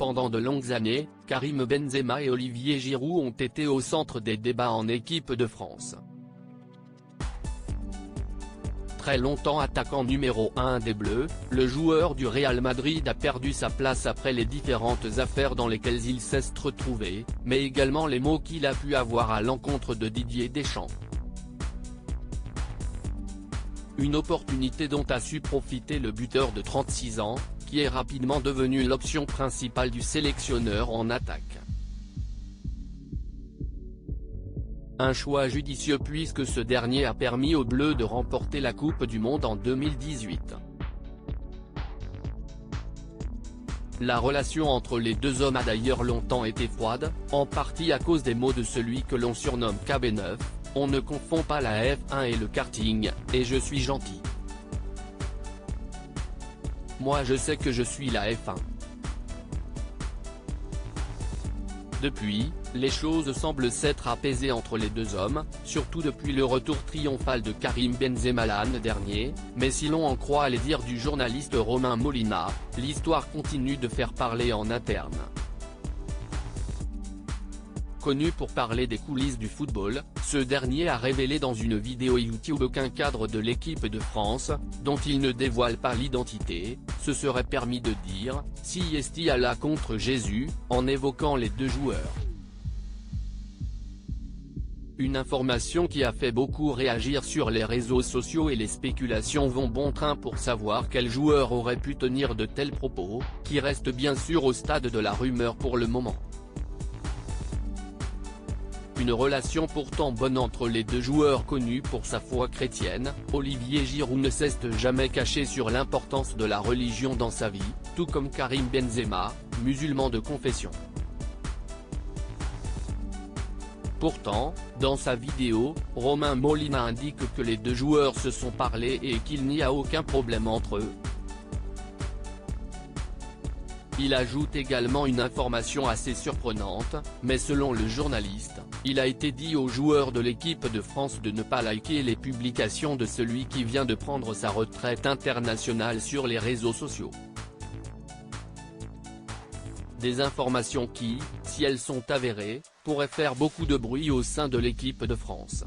Pendant de longues années, Karim Benzema et Olivier Giroud ont été au centre des débats en équipe de France. Très longtemps attaquant numéro 1 des Bleus, le joueur du Real Madrid a perdu sa place après les différentes affaires dans lesquelles il s'est retrouvé, mais également les mots qu'il a pu avoir à l'encontre de Didier Deschamps. Une opportunité dont a su profiter le buteur de 36 ans, qui est rapidement devenu l'option principale du sélectionneur en attaque. Un choix judicieux puisque ce dernier a permis aux Bleus de remporter la Coupe du Monde en 2018. La relation entre les deux hommes a d'ailleurs longtemps été froide, en partie à cause des mots de celui que l'on surnomme KB9, on ne confond pas la F1 et le karting, et je suis gentil. Moi je sais que je suis la F1. Depuis, les choses semblent s'être apaisées entre les deux hommes, surtout depuis le retour triomphal de Karim Benzema l'année dernière, mais si l'on en croit les dires du journaliste Romain Molina, l'histoire continue de faire parler en interne. Connu pour parler des coulisses du football, ce dernier a révélé dans une vidéo YouTube qu'un cadre de l'équipe de France, dont il ne dévoile pas l'identité, se serait permis de dire « Si esti Allah contre Jésus » en évoquant les deux joueurs. Une information qui a fait beaucoup réagir sur les réseaux sociaux et les spéculations vont bon train pour savoir quel joueur aurait pu tenir de tels propos, qui restent bien sûr au stade de la rumeur pour le moment. Une relation pourtant bonne entre les deux joueurs connus pour sa foi chrétienne, Olivier Giroud ne s'est jamais caché sur l'importance de la religion dans sa vie, tout comme Karim Benzema, musulman de confession. Pourtant, dans sa vidéo, Romain Molina indique que les deux joueurs se sont parlé et qu'il n'y a aucun problème entre eux. Il ajoute également une information assez surprenante, mais selon le journaliste, il a été dit aux joueurs de l'équipe de France de ne pas liker les publications de celui qui vient de prendre sa retraite internationale sur les réseaux sociaux. Des informations qui, si elles sont avérées, pourraient faire beaucoup de bruit au sein de l'équipe de France.